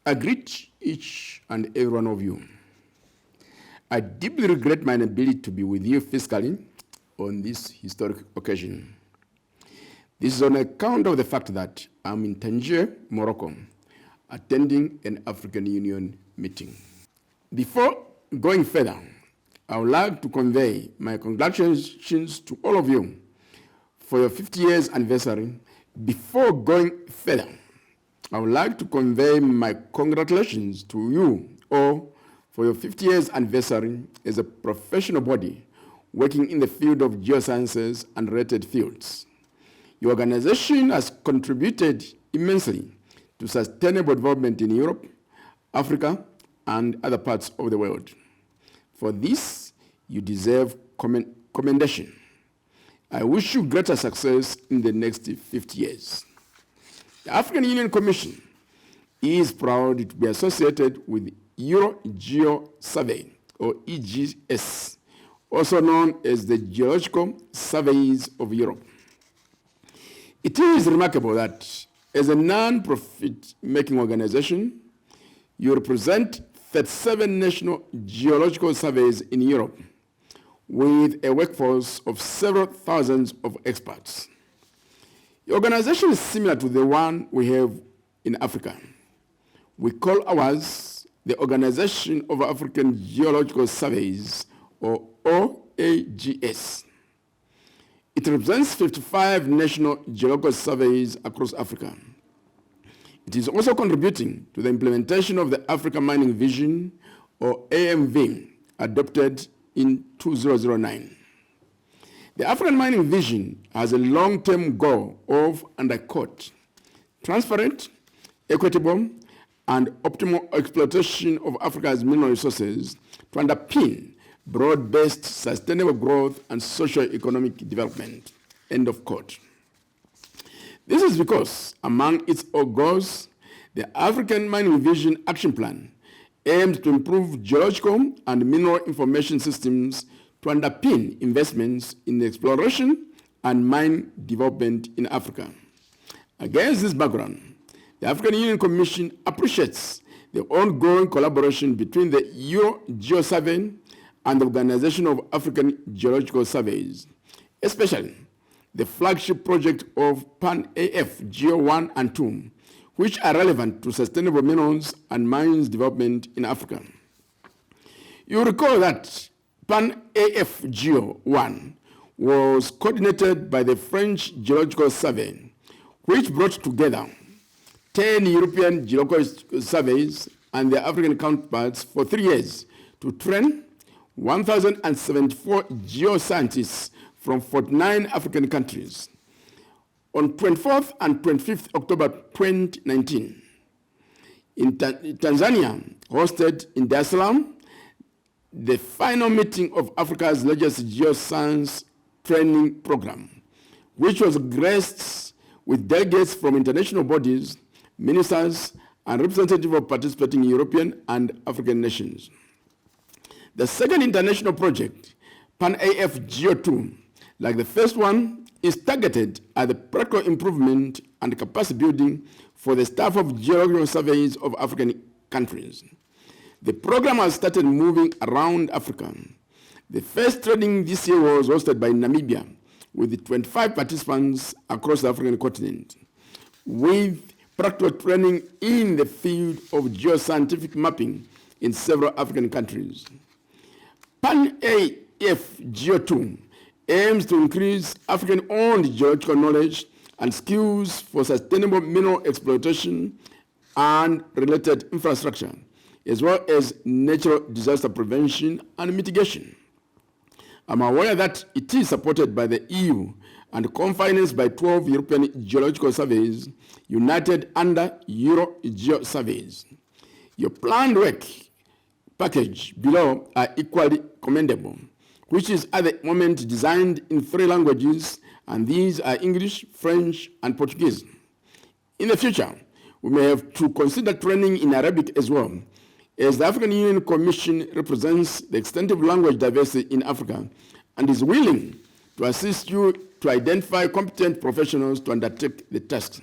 I greet each and every one of you. I deeply regret my inability to be with you physically on this historic occasion. This is on account of the fact that I'm in Tangier, Morocco, attending an African Union meeting. Before going further, I would like to convey my congratulations to all of you for your 50 years anniversary. Before going further, I would like to convey my congratulations to you all for your 50 years anniversary as a professional body working in the field of geosciences and related fields. Your organization has contributed immensely to sustainable development in Europe, Africa, and other parts of the world. For this, you deserve commendation. I wish you greater success in the next 50 years. The African Union Commission is proud to be associated with EuroGeoSurveys, or EGS, also known as the Geological Surveys of Europe. It is remarkable that as a non-profit making organization, you represent 37 national geological surveys in Europe with a workforce of several thousands of experts. The organization is similar to the one we have in Africa. We call ours the Organization of African Geological Surveys, or EGS. It represents 55 national geological surveys across Africa. It is also contributing to the implementation of the Africa Mining Vision, or AMV, adopted in 2009. The African Mining Vision has a long-term goal of, and I quote, transparent, equitable, and optimal exploitation of Africa's mineral resources to underpin broad-based sustainable growth and socio-economic development, end of quote. This is because, among its goals, the African Mining Vision Action Plan aims to improve geological and mineral information systems to underpin investments in exploration and mine development in Africa. Against this background, the African Union Commission appreciates the ongoing collaboration between the EuroGeoSurveys and the Organization of African Geological Surveys, especially the flagship project of PAN-AF Geo 1 and 2, which are relevant to sustainable minerals and mines development in Africa. You recall that PAN-AF Geo 1 was coordinated by the French Geological Survey, which brought together 10 European geological surveys and their African counterparts for 3 years to train 1,074 geoscientists from 49 African countries. On 24th and 25th October 2019, in Tanzania, hosted in Dar es Salaam, the final meeting of Africa's largest geoscience training program, which was graced with delegates from international bodies, ministers, and representatives of participating European and African nations. The second international project, PAN-AF Geo 2, like the first one, is targeted at the practical improvement and capacity building for the staff of geological surveys of African countries. The program has started moving around Africa. The first training this year was hosted by Namibia, with 25 participants across the African continent, with practical training in the field of geoscientific mapping in several African countries. PAN-AF Geo 2 aims to increase African-owned geological knowledge and skills for sustainable mineral exploitation and related infrastructure, as well as natural disaster prevention and mitigation. I'm aware that it is supported by the EU and co-financed by 12 European geological surveys united under EuroGeoSurveys. Your planned work package below are equally commendable, which is at the moment designed in 3 languages, and these are English, French, and Portuguese. In the future, we may have to consider training in Arabic as well, as the African Union Commission represents the extensive language diversity in Africa and is willing to assist you to identify competent professionals to undertake the task.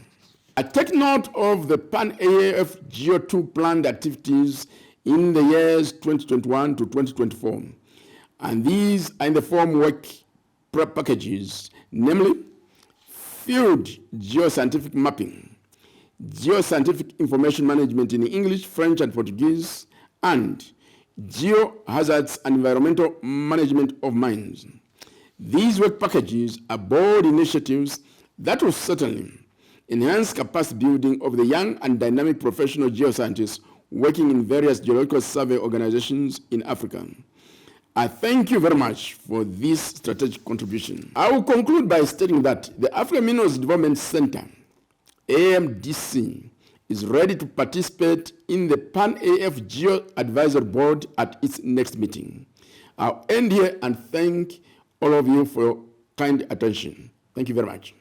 I take note of the Pan-AAF Geo2 planned activities in the years 2021 to 2024, and these are in the form work packages, namely field geoscientific mapping, geoscientific information management in English, French, and Portuguese, and geohazards and environmental management of mines. These work packages are bold initiatives that will certainly enhance capacity building of the young and dynamic professional geoscientists working in various geological survey organizations in Africa. I thank you very much for this strategic contribution. I will conclude by stating that the African Minerals Development Center, AMDC, is ready to participate in the Pan-AF Geo Advisory Board at its next meeting. I'll end here and thank all of you for your kind attention. Thank you very much.